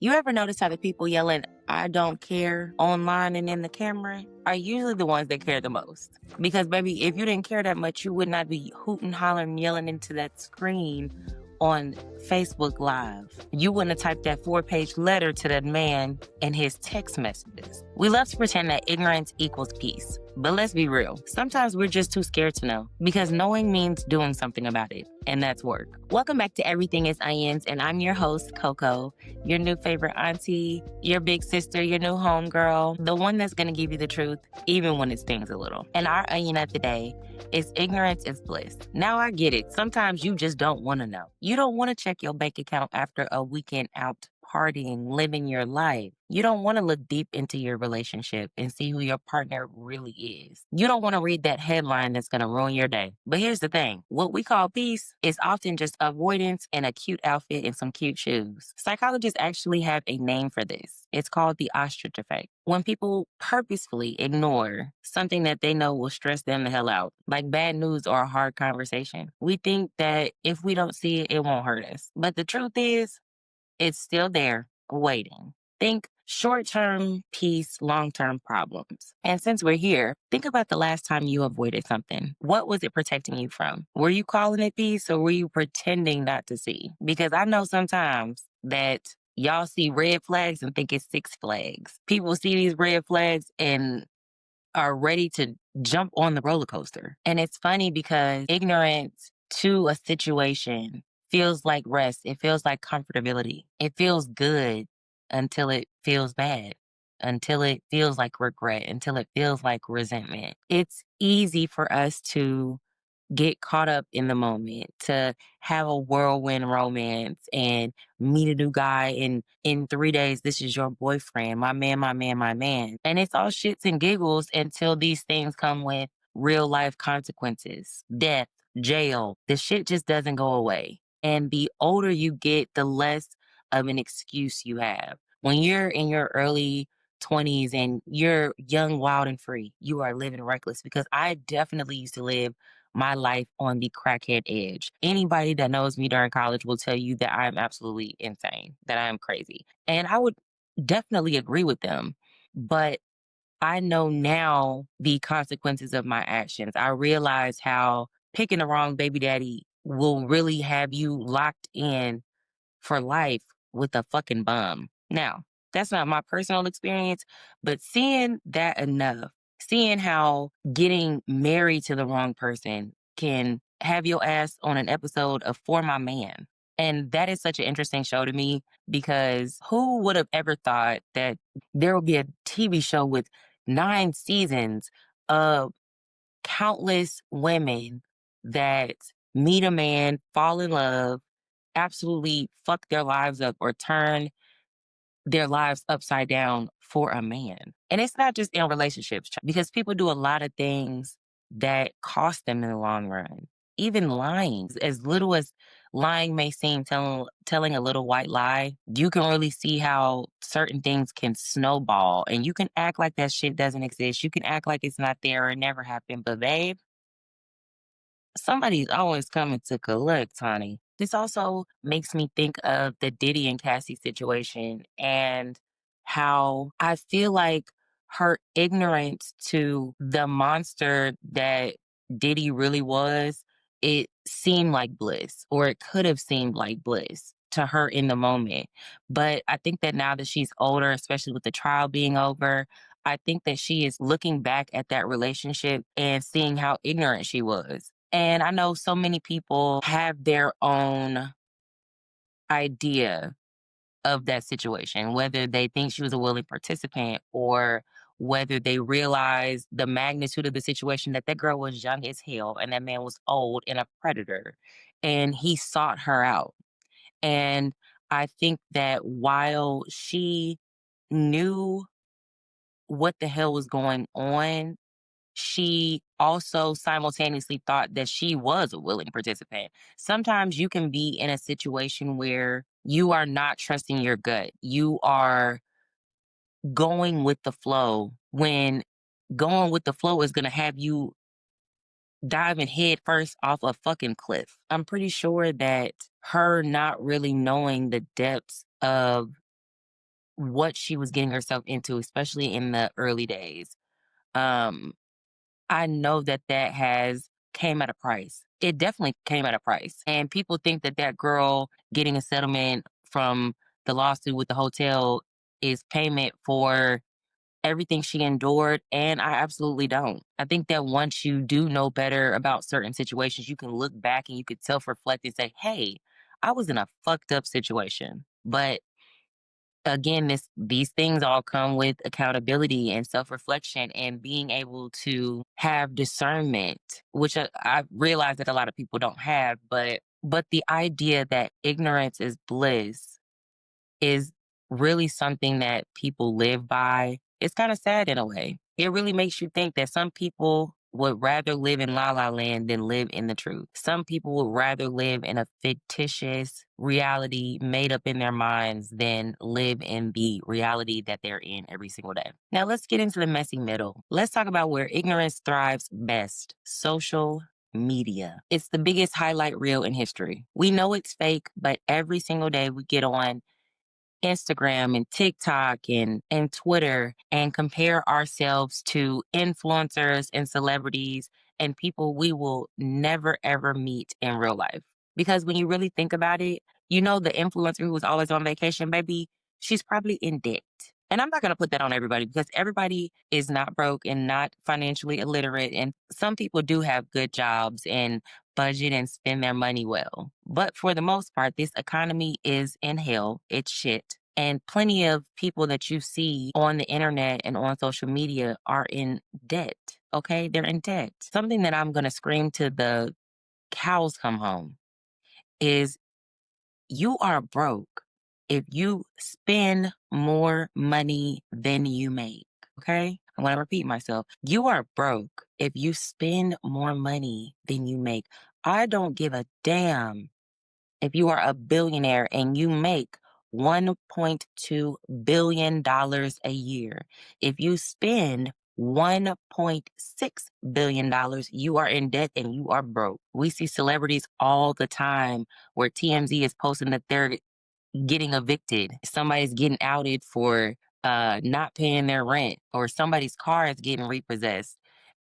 You ever notice how the people yelling, I don't care online and in the camera are usually the ones that care the most? Because, baby, if you didn't care that much, you would not be hooting, hollering, yelling into that screen on Facebook Live. You wouldn't have typed that 4-page letter to that man in his text messages. We love to pretend that ignorance equals peace. But let's be real. Sometimes we're just too scared to know because knowing means doing something about it, and that's work. Welcome back to Everything is Onions, and I'm your host, Koko, your new favorite auntie, your big sister, your new homegirl, the one that's going to give you the truth, even when it stings a little. And our onion of the day is ignorance is bliss. Now I get it. Sometimes you just don't want to know. You don't want to check your bank account after a weekend out partying, living your life. You don't want to look deep into your relationship and see who your partner really is. You don't want to read that headline that's going to ruin your day. But here's the thing. What we call peace is often just avoidance and a cute outfit and some cute shoes. Psychologists actually have a name for this. It's called the ostrich effect. When people purposefully ignore something that they know will stress them the hell out, like bad news or a hard conversation, we think that if we don't see it, it won't hurt us. But the truth is, it's still there, waiting. Think short-term peace, long-term problems. And since we're here, think about the last time you avoided something. What was it protecting you from? Were you calling it peace or were you pretending not to see? Because I know sometimes that y'all see red flags and think it's Six Flags. People see these red flags and are ready to jump on the roller coaster. And it's funny because ignorance to a situation feels like rest. It feels like comfortability. It feels good until it feels bad, until it feels like regret, until it feels like resentment. It's easy for us to get caught up in the moment, to have a whirlwind romance and meet a new guy and in 3 days, this is your boyfriend, my man, my man, my man. And it's all shits and giggles until these things come with real life consequences, death, jail. The shit just doesn't go away. And the older you get, the less of an excuse you have. When you're in your early 20s and you're young, wild, and free, you are living reckless because I definitely used to live my life on the crackhead edge. Anybody that knows me during college will tell you that I am absolutely insane, that I am crazy. And I would definitely agree with them. But I know now the consequences of my actions. I realize how picking the wrong baby daddy will really have you locked in for life with a fucking bum. Now, that's not my personal experience, but seeing that enough, seeing how getting married to the wrong person can have your ass on an episode of For My Man. And that is such an interesting show to me because who would have ever thought that there would be a TV show with 9 seasons of countless women that meet a man, fall in love, absolutely fuck their lives up or turn their lives upside down for a man. And it's not just in relationships because people do a lot of things that cost them in the long run. Even lying, as little as lying may seem, telling a little white lie, you can really see how certain things can snowball and you can act like that shit doesn't exist. You can act like it's not there or it never happened. But babe, somebody's always coming to collect, honey. This also makes me think of the Diddy and Cassie situation and how I feel like her ignorance to the monster that Diddy really was, it seemed like bliss, or it could have seemed like bliss to her in the moment. But I think that now that she's older, especially with the trial being over, I think that she is looking back at that relationship and seeing how ignorant she was. And I know so many people have their own idea of that situation, whether they think she was a willing participant or whether they realize the magnitude of the situation that girl was young as hell and that man was old and a predator and he sought her out. And I think that while she knew what the hell was going on, she also simultaneously thought that she was a willing participant. Sometimes you can be in a situation where you are not trusting your gut. You are going with the flow when going with the flow is going to have you diving head first off a fucking cliff. I'm pretty sure that her not really knowing the depths of what she was getting herself into, especially in the early days. Um, I know that that has came at a price. It definitely came at a price. And people think that that girl getting a settlement from the lawsuit with the hotel is payment for everything she endured. And I absolutely don't. I think that once you do know better about certain situations, you can look back and you could self reflect and say, hey, I was in a fucked up situation. But again, these things all come with accountability and self-reflection and being able to have discernment, which I realize that a lot of people don't have, but the idea that ignorance is bliss is really something that people live by. It's kind of sad in a way. It really makes you think that some people would rather live in la la land than live in the truth. Some people would rather live in a fictitious reality made up in their minds than live in the reality that they're in every single day. Now let's get into the messy middle. Let's talk about where ignorance thrives best. Social media. It's the biggest highlight reel in history. We know it's fake, but every single day we get on Instagram and TikTok and Twitter and compare ourselves to influencers and celebrities and people we will never ever meet in real life. Because when you really think about it, you know the influencer who was always on vacation, baby, she's probably in debt. And I'm not going to put that on everybody because everybody is not broke and not financially illiterate. And some people do have good jobs and budget and spend their money well. But for the most part, this economy is in hell. It's shit. And plenty of people that you see on the internet and on social media are in debt. Okay. They're in debt. Something that I'm going to scream to the cows come home is you are broke if you spend more money than you make. Okay. I'm going to repeat myself. You are broke if you spend more money than you make. I don't give a damn if you are a billionaire and you make $1.2 billion a year. If you spend $1.6 billion, you are in debt and you are broke. We see celebrities all the time where TMZ is posting that they're getting evicted. Somebody's getting outed for not paying their rent, or somebody's car is getting repossessed.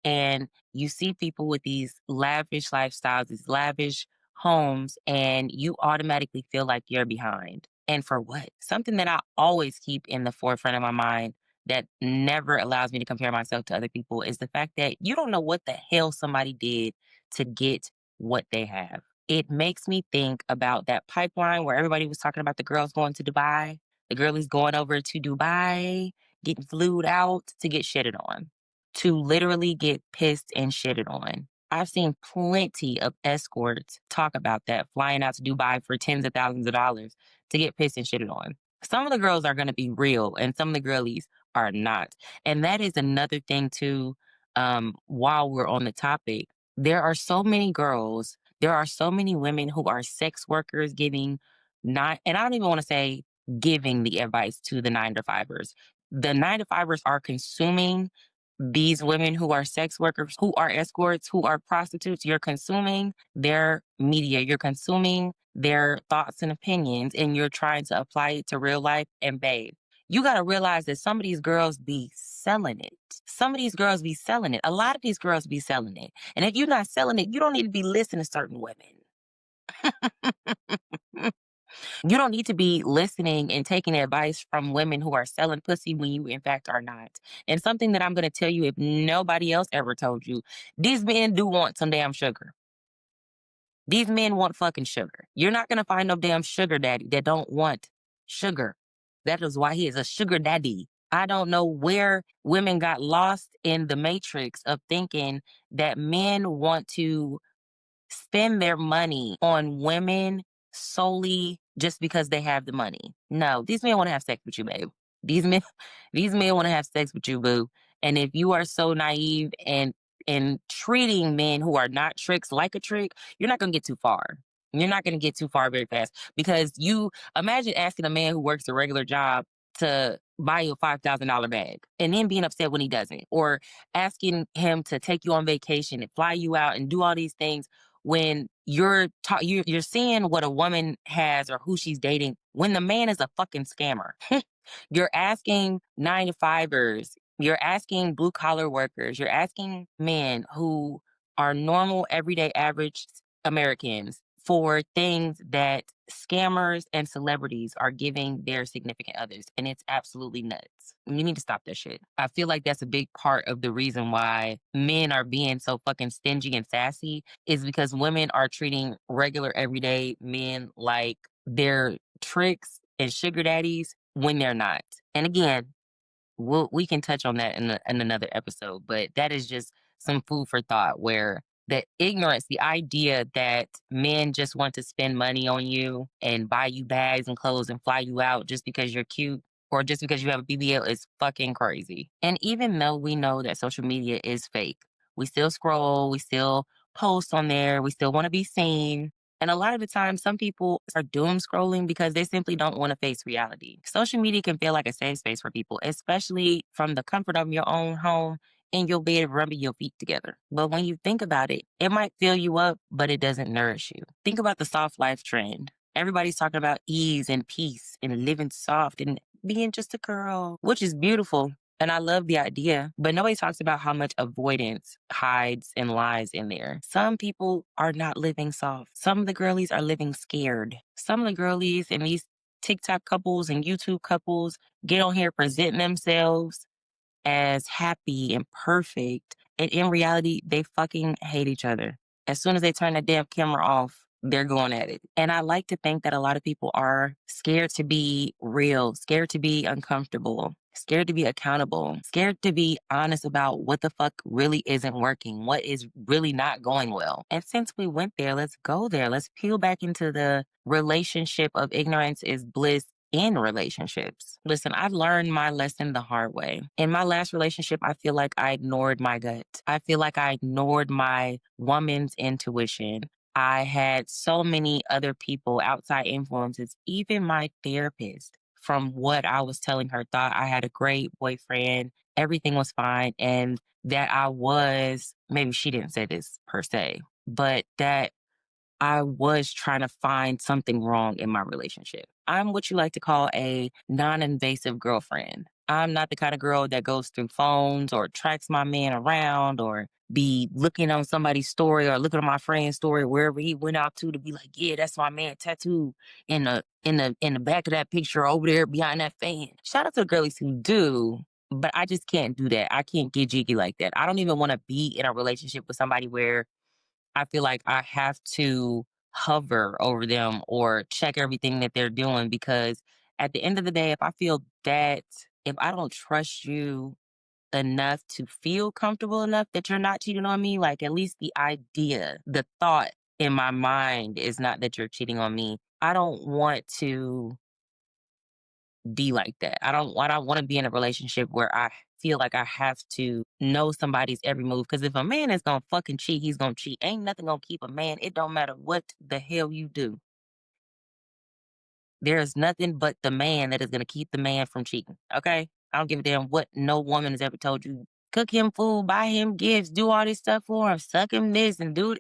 And you see people with these lavish lifestyles, these lavish homes, and you automatically feel like you're behind. And for what? Something that I always keep in the forefront of my mind that never allows me to compare myself to other people is the fact that you don't know what the hell somebody did to get what they have. It makes me think about that pipeline where everybody was talking about the girls going to Dubai, the girlies going over to Dubai, getting flued out to get shitted on, to literally get pissed and shitted on. I've seen plenty of escorts talk about that, flying out to Dubai for tens of thousands of dollars to get pissed and shitted on. Some of the girls are going to be real and some of the girlies are not. And that is another thing, too, while we're on the topic. There are so many girls, there are so many women who are sex workers giving not, and I don't even want to say giving the advice to the nine to fivers. The nine to fivers are consuming these women who are sex workers, who are escorts, who are prostitutes. You're consuming their media, you're consuming their thoughts and opinions, and you're trying to apply it to real life. And babe, you got to realize that some of these girls be selling it. Some of these girls be selling it. A lot of these girls be selling it. And if you're not selling it, you don't need to be listening to certain women. You don't need to be listening and taking advice from women who are selling pussy when you, in fact, are not. And something that I'm going to tell you, if nobody else ever told you, these men do want some damn sugar. These men want fucking sugar. You're not going to find no damn sugar daddy that don't want sugar. That is why he is a sugar daddy. I don't know where women got lost in the matrix of thinking that men want to spend their money on women solely just because they have the money. No, these men want to have sex with you, babe. These men, these men want to have sex with you, boo. And if you are so naive and treating men who are not tricks like a trick, you're not gonna get too far. You're not gonna get too far very fast because you imagine asking a man who works a regular job to buy you a $5,000 bag and then being upset when he doesn't, or asking him to take you on vacation and fly you out and do all these things when you're seeing what a woman has or who she's dating when the man is a fucking scammer. You're asking 9 to 5ers, you're asking blue collar workers, you're asking men who are normal, everyday, average Americans for things that scammers and celebrities are giving their significant others. And it's absolutely nuts. You need to stop that shit. I feel like that's a big part of the reason why men are being so fucking stingy and sassy is because women are treating regular everyday men like they're tricks and sugar daddies when they're not. And again, we can touch on that in another episode, but that is just some food for thought where the ignorance, the idea that men just want to spend money on you and buy you bags and clothes and fly you out just because you're cute or just because you have a BBL is fucking crazy. And even though we know that social media is fake, we still scroll, we still post on there, we still want to be seen. And a lot of the time, some people are doom scrolling because they simply don't want to face reality. Social media can feel like a safe space for people, especially from the comfort of your own home in your bed, rubbing your feet together. But when you think about it, it might fill you up, but it doesn't nourish you. Think about the soft life trend. Everybody's talking about ease and peace and living soft and being just a girl, which is beautiful. And I love the idea, but nobody talks about how much avoidance hides and lies in there. Some people are not living soft. Some of the girlies are living scared. Some of the girlies and these TikTok couples and YouTube couples get on here presenting themselves as happy and perfect. And in reality, they fucking hate each other. As soon as they turn that damn camera off, they're going at it. And I like to think that a lot of people are scared to be real, scared to be uncomfortable, scared to be accountable, scared to be honest about what the fuck really isn't working, what is really not going well. And since we went there, let's go there. Let's peel back into the relationship of ignorance is bliss in relationships. Listen, I learned my lesson the hard way. In my last relationship, I feel like I ignored my gut. I feel like I ignored my woman's intuition. I had so many other people, outside influences, even my therapist, from what I was telling her, thought I had a great boyfriend, everything was fine, and that I was, maybe she didn't say this per se, but that I was trying to find something wrong in my relationship. I'm what you like to call a non invasive girlfriend. I'm not the kind of girl that goes through phones or tracks my man around or be looking on somebody's story or looking at my friend's story wherever he went out to be like, yeah, that's my man tattoo in the back of that picture over there behind that fan. Shout out to the girlies who do, but I just can't do that. I can't get jiggy like that. I don't even want to be in a relationship with somebody where I feel like I have to hover over them or check everything that they're doing because at the end of the day, if I feel that if I don't trust you enough to feel comfortable enough that you're not cheating on me, like at least the idea, the thought in my mind is not that you're cheating on me. I don't want to be like that. I don't want to be in a relationship where I feel like I have to know somebody's every move. Cause if a man is gonna fucking cheat, he's gonna cheat. Ain't nothing gonna keep a man. It don't matter what the hell you do. There is nothing but the man that is gonna keep the man from cheating. Okay? I don't give a damn what no woman has ever told you. Cook him food, buy him gifts, do all this stuff for him, suck him this and do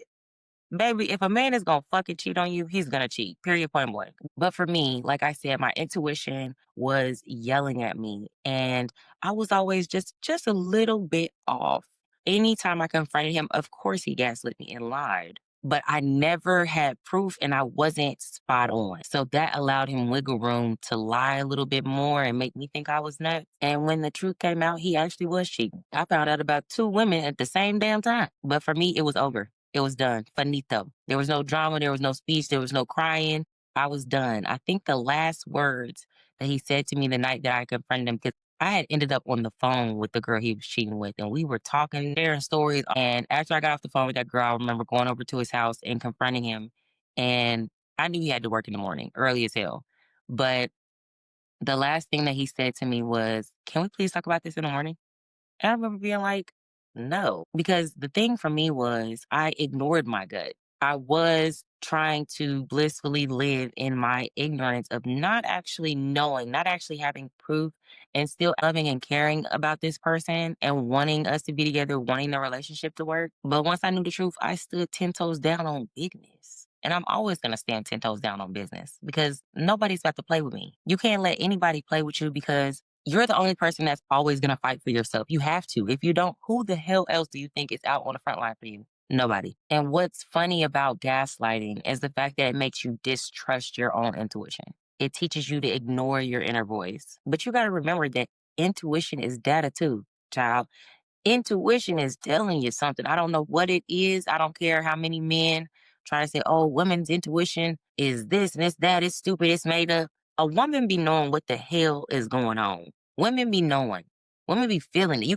baby, if a man is gonna fucking cheat on you, he's gonna cheat. Period, point blank. But for me, like I said, my intuition was yelling at me, and I was always just a little bit off. Anytime I confronted him, of course he gaslit me and lied. But I never had proof and I wasn't spot on. So that allowed him wiggle room to lie a little bit more and make me think I was nuts. And when the truth came out, he actually was cheating. I found out about 2 women at the same damn time. But for me, it was over. It was done. Finito. There was no drama. There was no speech. There was no crying. I was done. I think the last words that he said to me the night that I confronted him, because I had ended up on the phone with the girl he was cheating with, and we were talking, sharing stories. And after I got off the phone with that girl, I remember going over to his house and confronting him. And I knew he had to work in the morning, early as hell. But the last thing that he said to me was, "Can we please talk about this in the morning?" And I remember being like, no, because the thing for me was I ignored my gut. I was trying to blissfully live in my ignorance of not actually knowing, not actually having proof, and still loving and caring about this person and wanting us to be together, wanting the relationship to work. But once I knew the truth, I stood 10 toes down on bigness. And I'm always going to stand 10 toes down on business because nobody's about to play with me. You can't let anybody play with you because you're the only person that's always going to fight for yourself. You have to. If you don't, who the hell else do you think is out on the front line for you? Nobody. And what's funny about gaslighting is the fact that it makes you distrust your own intuition. It teaches you to ignore your inner voice. But you got to remember that intuition is data too, child. Intuition is telling you something. I don't know what it is. I don't care how many men try to say, oh, women's intuition is this and it's that. It's stupid. It's made up. A woman be knowing what the hell is going on. Women be knowing. Women be feeling it.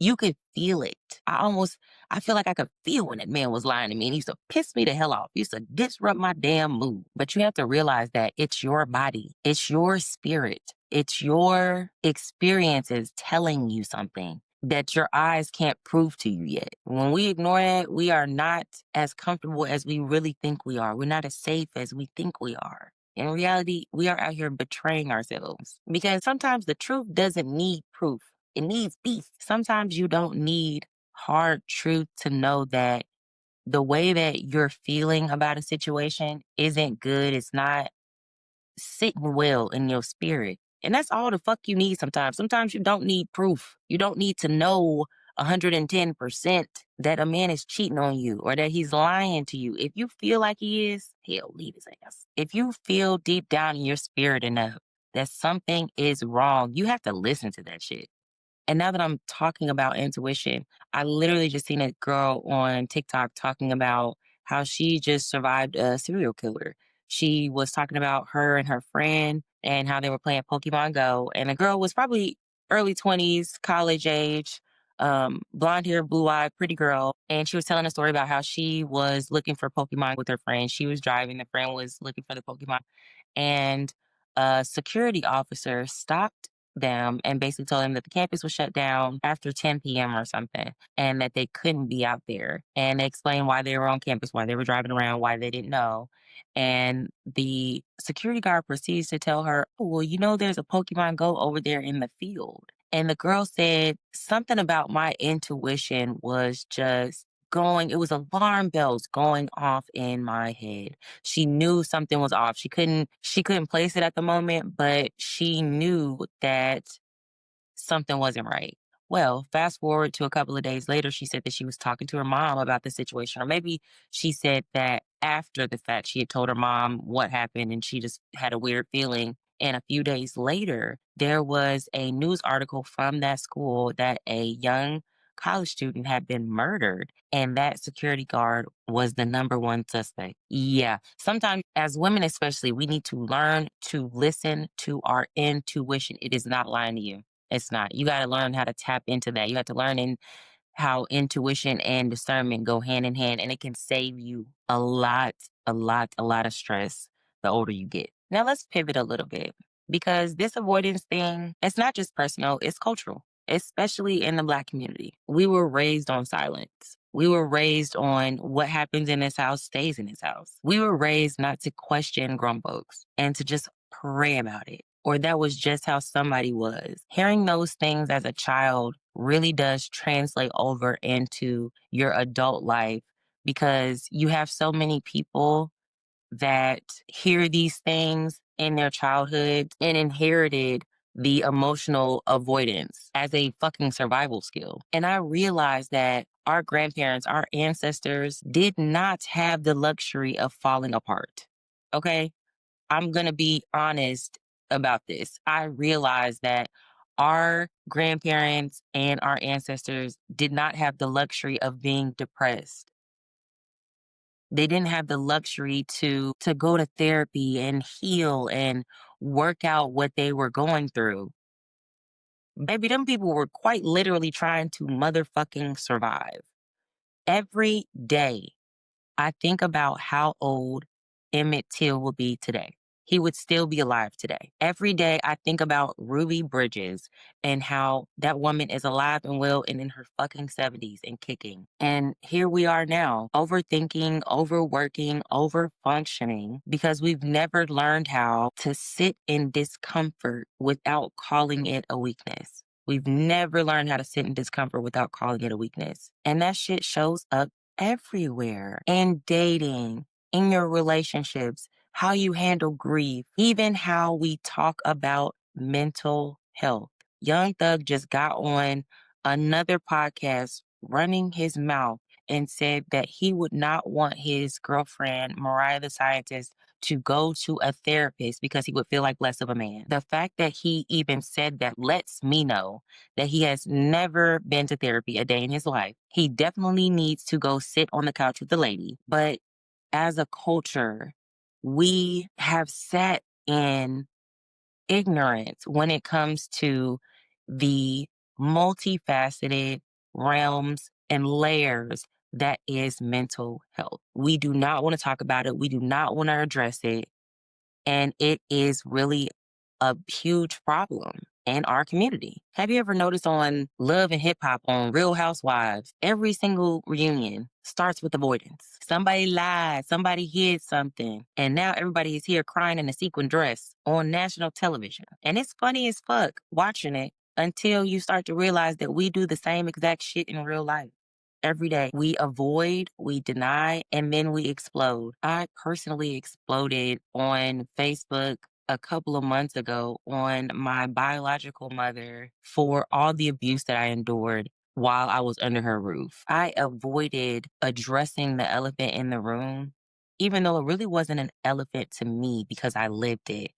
You can feel it. I feel like I could feel when that man was lying to me and he used to piss me the hell off. He used to disrupt my damn mood. But you have to realize that it's your body. It's your spirit. It's your experiences telling you something that your eyes can't prove to you yet. When we ignore that, we are not as comfortable as we really think we are. We're not as safe as we think we are. In reality, we are out here betraying ourselves because sometimes the truth doesn't need proof. It needs peace. Sometimes you don't need hard truth to know that the way that you're feeling about a situation isn't good. It's not sitting well in your spirit. And that's all the fuck you need sometimes. Sometimes you don't need proof. You don't need to know 110% that a man is cheating on you or that he's lying to you. If you feel like he is, hell, leave his ass. If you feel deep down in your spirit enough that something is wrong, you have to listen to that shit. And now that I'm talking about intuition, I literally just seen a girl on TikTok talking about how she just survived a serial killer. She was talking about her and her friend and how they were playing Pokemon Go. And the girl was probably early 20s, college age, blonde hair, blue eye, pretty girl. And she was telling a story about how she was looking for Pokemon with her friend. She was driving, the friend was looking for the Pokemon. And a security officer stopped them and basically told them that the campus was shut down after 10 p.m. or something and that they couldn't be out there. And they explained why they were on campus, why they were driving around, why they didn't know. And the security guard proceeds to tell her, oh, well, there's a Pokemon Go over there in the field. And the girl said something about my intuition was just going, it was alarm bells going off in my head. She knew something was off. She couldn't place it at the moment, but she knew that something wasn't right. Well, fast forward to a couple of days later, she said that she was talking to her mom about the situation. Or maybe she said that after the fact, she had told her mom what happened and she just had a weird feeling. And a few days later, there was a news article from that school that a young college student had been murdered. And that security guard was the number one suspect. Yeah. Sometimes, as women especially, we need to learn to listen to our intuition. It is not lying to you. It's not. You got to learn how to tap into that. You have to learn how intuition and discernment go hand in hand, and it can save you a lot of stress the older you get. Now let's pivot a little bit because this avoidance thing, it's not just personal, it's cultural, especially in the Black community. We were raised on silence. We were raised on what happens in this house stays in this house. We were raised not to question grown folks and to just pray about it. Or that was just how somebody was. Hearing those things as a child really does translate over into your adult life because you have so many people that hear these things in their childhood and inherited the emotional avoidance as a fucking survival skill. And I realized that our grandparents, our ancestors did not have the luxury of falling apart. Okay? I'm going to be honest about this. I realized that our grandparents and our ancestors did not have the luxury of being depressed. They didn't have the luxury to go to therapy and heal and work out what they were going through. Baby, them people were quite literally trying to motherfucking survive. Every day I think about how old Emmett Till will be today. He would still be alive today. Every day I think about Ruby Bridges and how that woman is alive and well and in her fucking 70s and kicking. And here we are now, overthinking, overworking, overfunctioning because we've never learned how to sit in discomfort without calling it a weakness. We've never learned how to sit in discomfort without calling it a weakness. And that shit shows up everywhere. In dating, in your relationships, how you handle grief, even how we talk about mental health. Young Thug just got on another podcast running his mouth and said that he would not want his girlfriend, Mariah the Scientist, to go to a therapist because he would feel like less of a man. The fact that he even said that lets me know that he has never been to therapy a day in his life. He definitely needs to go sit on the couch with the lady. But as a culture, we have sat in ignorance when it comes to the multifaceted realms and layers that is mental health. We do not want to talk about it. We do not want to address it. And it is really a huge problem in our community. Have you ever noticed on Love and Hip Hop on Real Housewives, every single reunion starts with avoidance. Somebody lied, somebody hid something, and now everybody is here crying in a sequin dress on national television. And it's funny as fuck watching it until you start to realize that we do the same exact shit in real life. Every day we avoid, we deny, and then we explode. I personally exploded on Facebook a couple of months ago on my biological mother for all the abuse that I endured while I was under her roof. I avoided addressing the elephant in the room, even though it really wasn't an elephant to me because I lived it.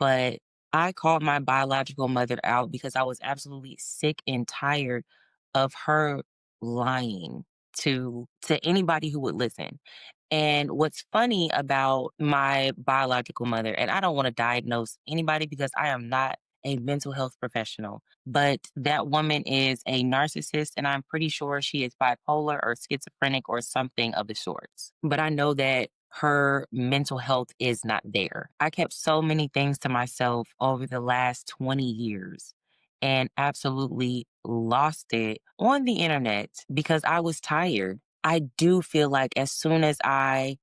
But I called my biological mother out because I was absolutely sick and tired of her lying to anybody who would listen. And what's funny about my biological mother, and I don't want to diagnose anybody because I am not a mental health professional, but that woman is a narcissist, and I'm pretty sure she is bipolar or schizophrenic or something of the sorts. But I know that her mental health is not there. I kept so many things to myself over the last 20 years and absolutely lost it on the internet because I was tired. I do feel like as soon as I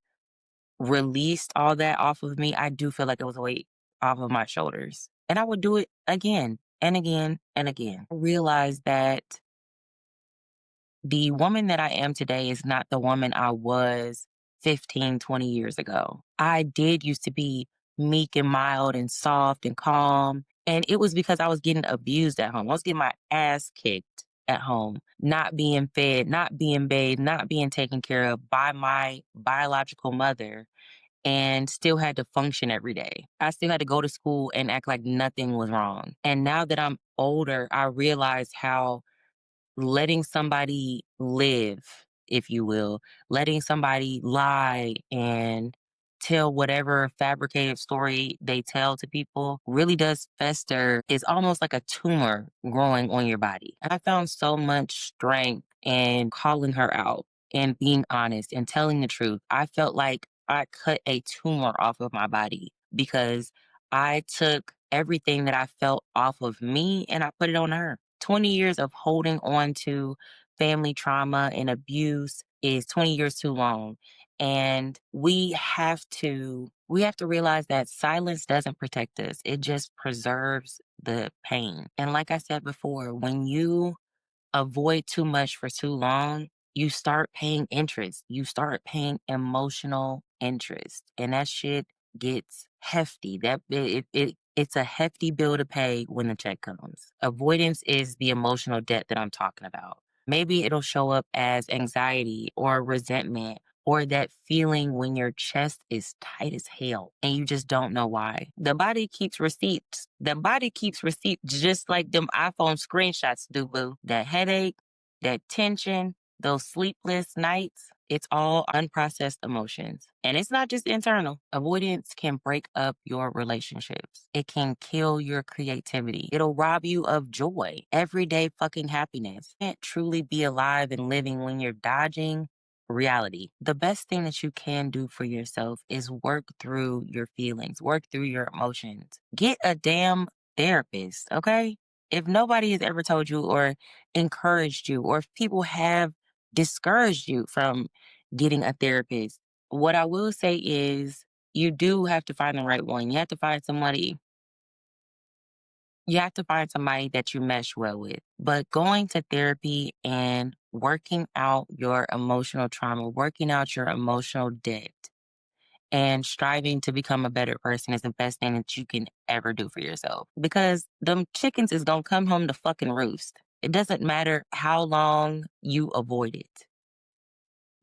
released all that off of me, I do feel like it was a weight off of my shoulders. And I would do it again and again and again. I realized that the woman that I am today is not the woman I was 15, 20 years ago. I did used to be meek and mild and soft and calm. And it was because I was getting abused at home. I was getting my ass kicked at home, not being fed, not being bathed, not being taken care of by my biological mother, and still had to function every day. I still had to go to school and act like nothing was wrong. And now that I'm older, I realize how letting somebody live, if you will, letting somebody lie and tell whatever fabricated story they tell to people really does fester. It's almost like a tumor growing on your body. I found so much strength in calling her out and being honest and telling the truth. I felt like I cut a tumor off of my body because I took everything that I felt off of me and I put it on her. 20 years of holding on to family trauma and abuse is 20 years too long. And we have to realize that silence doesn't protect us. It just preserves the pain. And like I said before, when you avoid too much for too long, you start paying interest. You start paying emotional interest. And that shit gets hefty. It's a hefty bill to pay when the check comes. Avoidance is the emotional debt that I'm talking about. Maybe it'll show up as anxiety or resentment or that feeling when your chest is tight as hell and you just don't know why. The body keeps receipts. The body keeps receipts just like them iPhone screenshots do, boo. That headache, that tension, those sleepless nights, it's all unprocessed emotions. And it's not just internal. Avoidance can break up your relationships. It can kill your creativity. It'll rob you of joy, everyday fucking happiness. You can't truly be alive and living when you're dodging reality. The best thing that you can do for yourself is work through your feelings, work through your emotions. Get a damn therapist, okay? If nobody has ever told you or encouraged you, or if people have discouraged you from getting a therapist, what I will say is you do have to find the right one. You have to find somebody that you mesh well with. But going to therapy and working out your emotional trauma, working out your emotional debt And striving to become a better person is the best thing that you can ever do for yourself. Because them chickens is gonna come home to fucking roost. It doesn't matter how long you avoid it.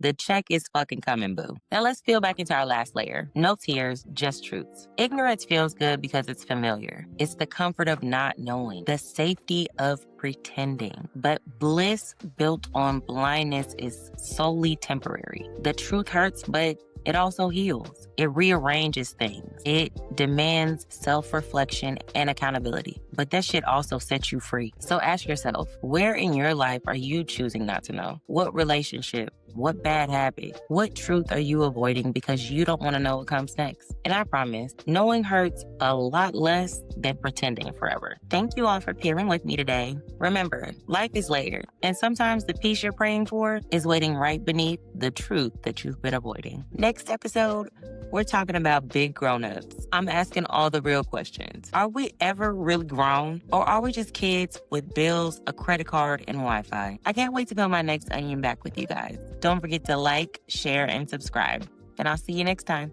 The check is fucking coming, boo. Now let's peel back into our last layer. No tears, just truths. Ignorance feels good because it's familiar. It's the comfort of not knowing, the safety of pretending. But bliss built on blindness is solely temporary. The truth hurts, but it also heals. It rearranges things. It demands self-reflection and accountability. But that shit also sets you free. So ask yourself, where in your life are you choosing not to know? What relationship? What bad habit? What truth are you avoiding because you don't want to know what comes next? And I promise, knowing hurts a lot less than pretending forever. Thank you all for peering with me today. Remember, life is layered, and sometimes the peace you're praying for is waiting right beneath the truth that you've been avoiding. Next episode, we're talking about big grown-ups. I'm asking all the real questions. Are we ever really grown, or are we just kids with bills, a credit card, and Wi-Fi? I can't wait to peel my next onion back with you guys. Don't forget to like, share, and subscribe. And I'll see you next time.